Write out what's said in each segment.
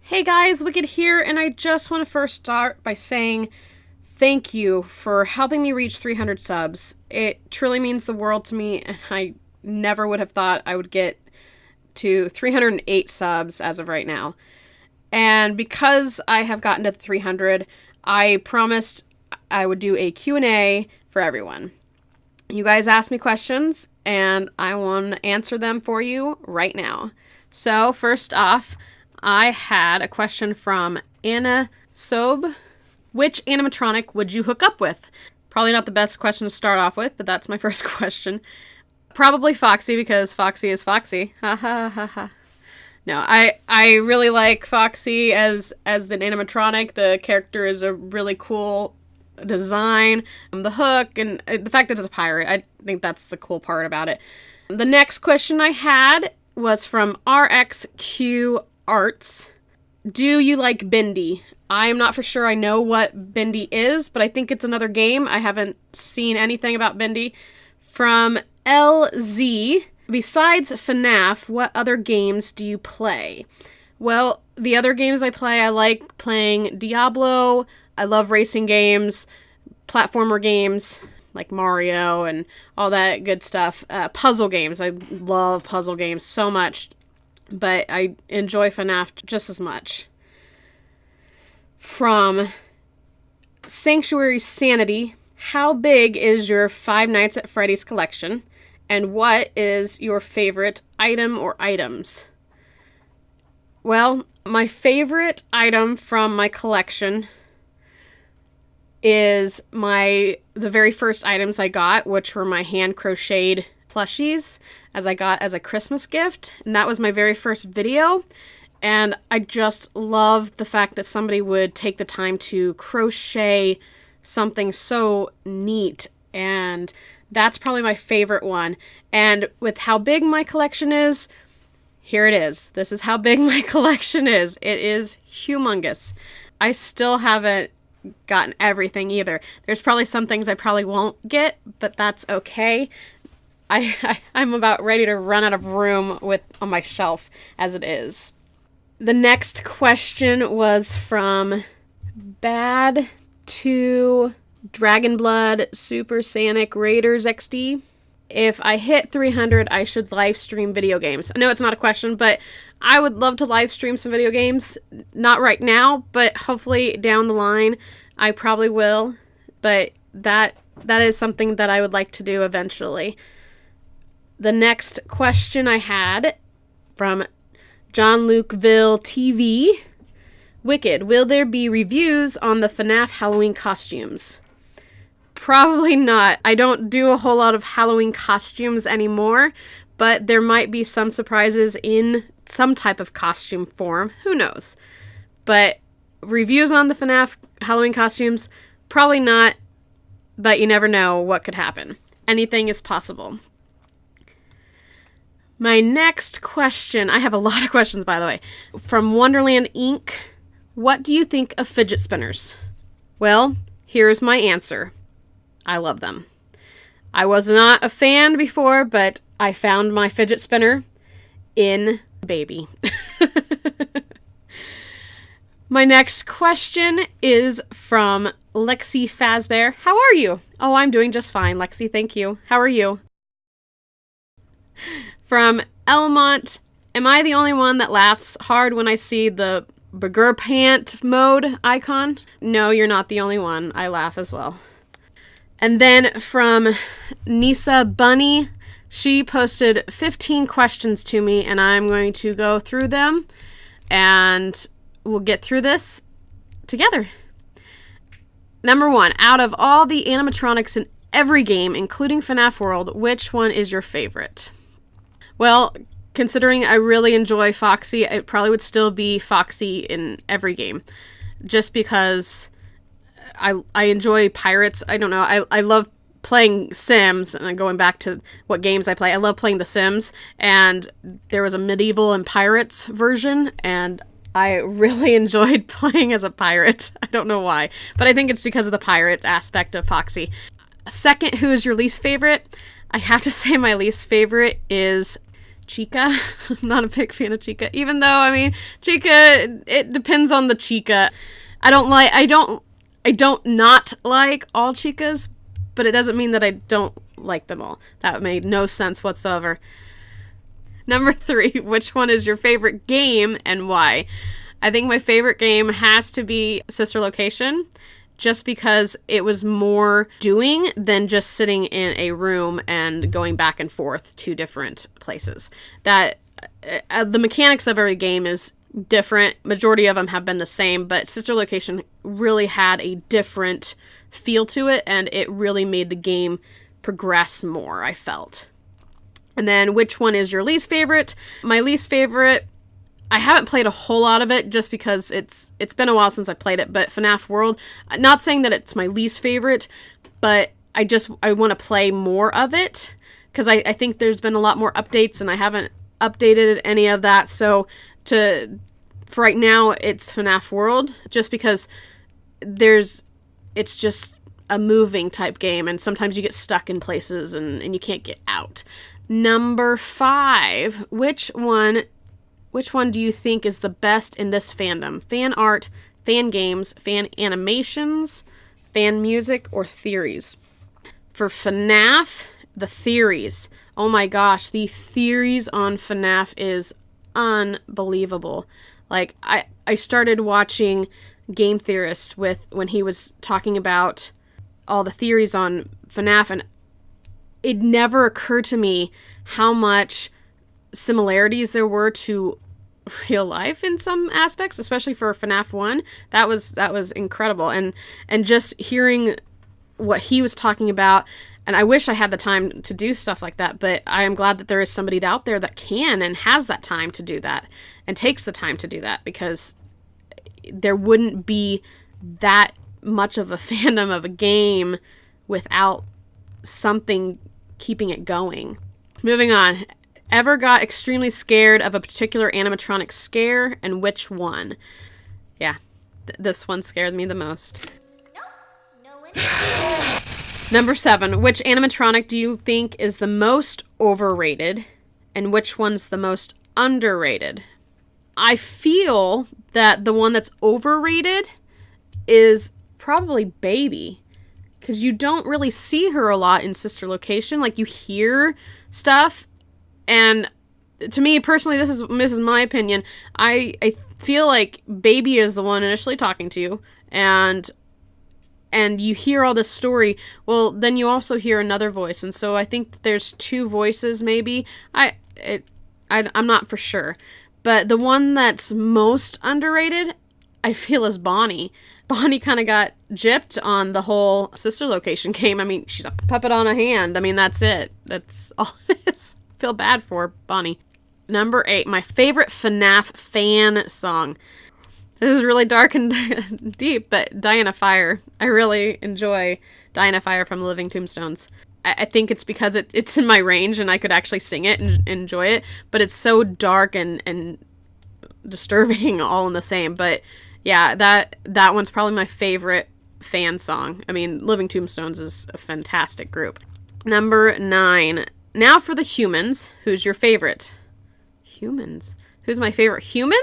Hey guys, Wicked here, and I just want to first start by saying thank you for helping me reach 300 subs. It truly means the world to me, and I never would have thought I would get to 308 subs as of right now. And because I have gotten to 300, I promised I would do a Q&A for everyone. You guys asked me questions, and I want to answer them for you right now. So, first off, I had a question from Anna Sob. Which animatronic would you hook up with? Probably not the best question to start off with, but that's my first question. Probably Foxy, because Foxy is Foxy. Ha ha ha ha. No, I really like Foxy as the animatronic. The character is a really cool design. The hook and the fact that it's a pirate, I think that's the cool part about it. The next question I had was from RXQ Arts. Do you like Bendy? I'm not for sure I know what Bendy is, but I think it's another game. I haven't seen anything about Bendy. From LZ, besides FNaF, what other games do you play? Well, the other games I play, I like playing Diablo. I love racing games, platformer games like Mario and all that good stuff. Puzzle games. I love puzzle games so much. But I enjoy FNaF just as much. From Sanctuary Sanity, how big is your Five Nights at Freddy's collection? And what is your favorite item or items? Well, my favorite item from my collection is the very first items I got, which were my hand-crocheted plushies as I got as a Christmas gift, and that was my very first video, and I just love the fact that somebody would take the time to crochet something so neat, and that's probably my favorite one. And with how big my collection is, here it is. This is how big my collection is. It is humongous. I still haven't gotten everything either. There's probably some things I probably won't get, but that's okay. I'm about ready to run out of room on my shelf as it is. The next question was from Bad to Dragonblood Super Sanic Raiders XD. If I hit 300, I should live stream video games. I know it's not a question, but I would love to live stream some video games. Not right now, but hopefully down the line I probably will. But that is something that I would like to do eventually. The next question I had from John Lukeville TV. Wicked, will there be reviews on the FNaF Halloween costumes? Probably not. I don't do a whole lot of Halloween costumes anymore, but there might be some surprises in some type of costume form. Who knows? But reviews on the FNaF Halloween costumes, probably not, but you never know what could happen. Anything is possible. My next question, I have a lot of questions, by the way, from Wonderland Inc. What do you think of fidget spinners? Well, here's my answer. I love them. I was not a fan before, but I found my fidget spinner in Baby. My next question is from Lexi Fazbear. How are you? Oh, I'm doing just fine, Lexi. Thank you. How are you? From Elmont, am I the only one that laughs hard when I see the burger pant mode icon? No, you're not the only one. I laugh as well. And then from Nisa Bunny, she posted 15 questions to me, and I'm going to go through them, and we'll get through this together. Number 1, out of all the animatronics in every game, including FNaF World, which one is your favorite? Well, considering I really enjoy Foxy, it probably would still be Foxy in every game. Just because I enjoy pirates. I don't know. I love playing Sims, and going back to what games I play. I love playing The Sims, and there was a medieval and pirates version, and I really enjoyed playing as a pirate. I don't know why, but I think it's because of the pirate aspect of Foxy. Second, who is your least favorite? I have to say my least favorite is Chica. I'm not a big fan of Chica, even though, I mean, Chica, it depends on the Chica. I don't not like all Chicas, but it doesn't mean that I don't like them all. That made no sense whatsoever. Number 3, which one is your favorite game and why? I think my favorite game has to be Sister Location, just because it was more doing than just sitting in a room and going back and forth to different places. That the mechanics of every game is different. Majority of them have been the same, but Sister Location really had a different feel to it, and it really made the game progress more, I felt. And then, which one is your least favorite? My least favorite, I haven't played a whole lot of it just because it's been a while since I played it, but FNaF World, not saying that it's my least favorite, but I want to play more of it because I think there's been a lot more updates and I haven't updated any of that. So for right now, it's FNaF World just because it's just a moving type game and sometimes you get stuck in places and you can't get out. Number 5, which one do you think is the best in this fandom? Fan art, fan games, fan animations, fan music, or theories? For FNaF, the theories. Oh my gosh, the theories on FNaF is unbelievable. Like, I started watching Game Theorists when he was talking about all the theories on FNaF, and it never occurred to me how much similarities there were to real life in some aspects, especially for FNaF 1. That was incredible. And just hearing what he was talking about, and I wish I had the time to do stuff like that, but I am glad that there is somebody out there that can and has that time to do that and takes the time to do that, because there wouldn't be that much of a fandom of a game without something keeping it going. Moving on. Ever got extremely scared of a particular animatronic scare, and which one? Yeah, this one scared me the most. Number 7. Which animatronic do you think is the most overrated, and which one's the most underrated? I feel that the one that's overrated is probably Baby, because you don't really see her a lot in Sister Location. Like, you hear stuff, and to me personally, this is my opinion, I feel like Baby is the one initially talking to you, and you hear all this story. Well, then you also hear another voice, and so I think that there's 2 voices maybe. I'm not for sure, but the one that's most underrated, I feel, is Bonnie. Bonnie kind of got gypped on the whole Sister Location game. I mean, she's a puppet on a hand. I mean, that's it. That's all it is. Feel bad for Bonnie. Number 8, my favorite FNaF fan song. This is really dark and deep, but Diana Fire. I really enjoy Diana Fire from The Living Tombstones. I think it's because it's in my range and I could actually sing it and enjoy it, but it's so dark and disturbing all in the same. But yeah, that one's probably my favorite fan song. I mean, Living Tombstones is a fantastic group. Number 9. Now for the humans. Who's your favorite? Humans. Who's my favorite human?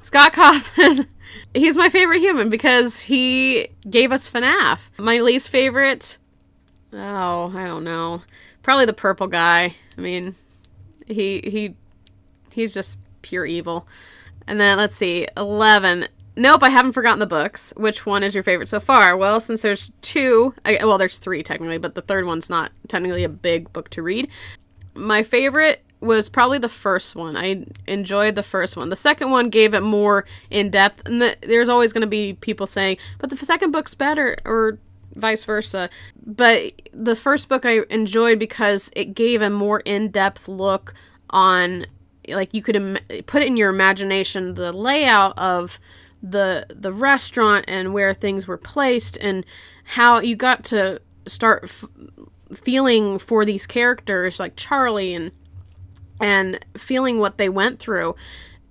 Scott Cawthon. He's my favorite human because he gave us FNaF. My least favorite? Oh, I don't know. Probably the purple guy. I mean, he's just pure evil. And then, let's see, 11. Nope, I haven't forgotten the books. Which one is your favorite so far? Well, since there's 2, well, there's 3 technically, but the third one's not technically a big book to read. My favorite was probably the first one. I enjoyed the first one. The second one gave it more in-depth, and there's always going to be people saying, but the second book's better, or vice versa. But the first book I enjoyed because it gave a more in-depth look on, like, you could put it in your imagination, the layout of the restaurant and where things were placed and how you got to start feeling for these characters like Charlie and feeling what they went through.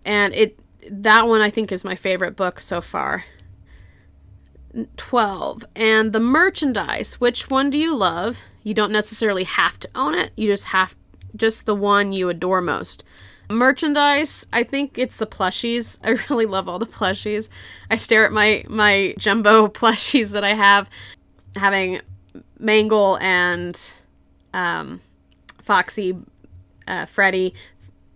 And that one I think is my favorite book so far. 12. And the merchandise, which one do you love? You don't necessarily have to own it. You just have just the one you adore most? Merchandise, I think it's the plushies. I really love all the plushies. I stare at my jumbo plushies that I have, having Mangle and Foxy, Freddy,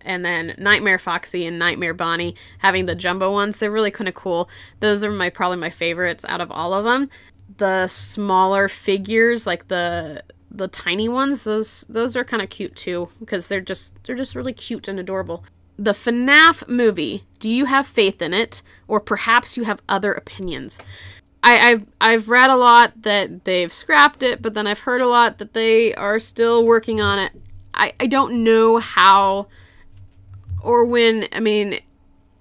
and then Nightmare Foxy and Nightmare Bonnie, having the jumbo ones. They're really kind of cool. Those are probably my favorites out of all of them. The smaller figures, like the tiny ones, those are kind of cute too, because they're just really cute and adorable. The FNaF movie, do you have faith in it, or perhaps you have other opinions? I've read a lot that they've scrapped it, but then I've heard a lot that they are still working on it. I don't know how or when. I mean,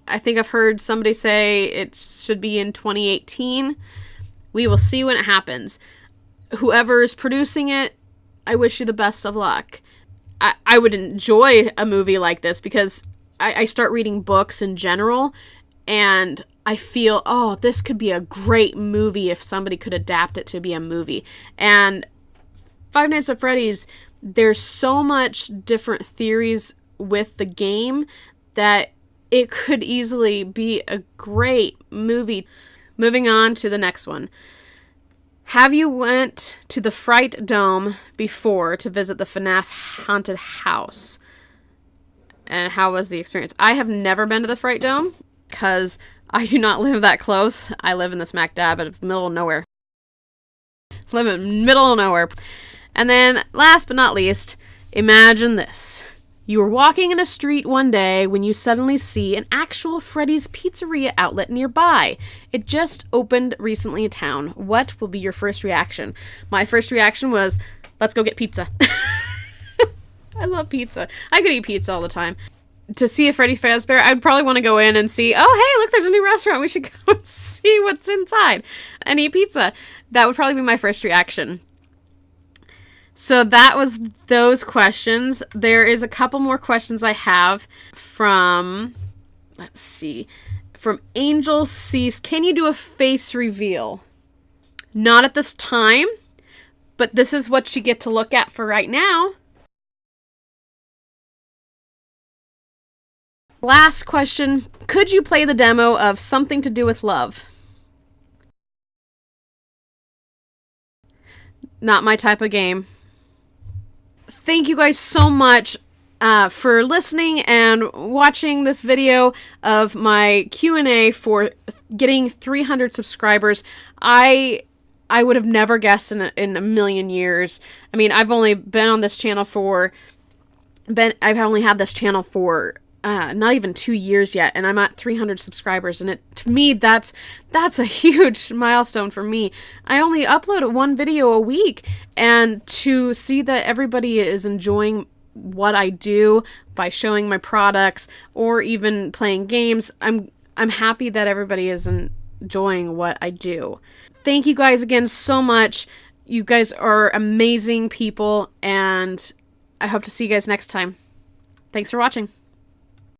I think I've heard somebody say it should be in 2018. We will see when it happens. Whoever is producing it, I wish you the best of luck. I would enjoy a movie like this, because I start reading books in general, and I feel, oh, this could be a great movie if somebody could adapt it to be a movie. And Five Nights at Freddy's, there's so much different theories with the game that it could easily be a great movie. Moving on to the next one. Have you went to the Fright Dome before to visit the FNaF haunted house? And how was the experience? I have never been to the Fright Dome, because I do not live that close. I live in the smack dab in the middle of nowhere. Live in the middle of nowhere. And then, last but not least, imagine this. You were walking in a street one day when you suddenly see an actual Freddy's Pizzeria outlet nearby. It just opened recently in town. What will be your first reaction? My first reaction was, let's go get pizza. I love pizza. I could eat pizza all the time. To see a Freddy Fazbear, I'd probably want to go in and see, oh, hey, look, there's a new restaurant. We should go and see what's inside and eat pizza. That would probably be my first reaction. So that was those questions. There is a couple more questions I have from, let's see, from Angel Cease. Can you do a face reveal? Not at this time, but this is what you get to look at for right now. Last question. Could you play the demo of Something to Do with Love? Not my type of game. Thank you guys so much for listening and watching this video of my Q&A for getting 300 subscribers. I would have never guessed in a million years. I mean, I've only been on this channel I've only had this channel for not even 2 years yet, and I'm at 300 subscribers, and to me, that's a huge milestone for me. I only upload one video a week, and to see that everybody is enjoying what I do by showing my products or even playing games, I'm happy that everybody is enjoying what I do. Thank you guys again so much. You guys are amazing people, and I hope to see you guys next time. Thanks for watching.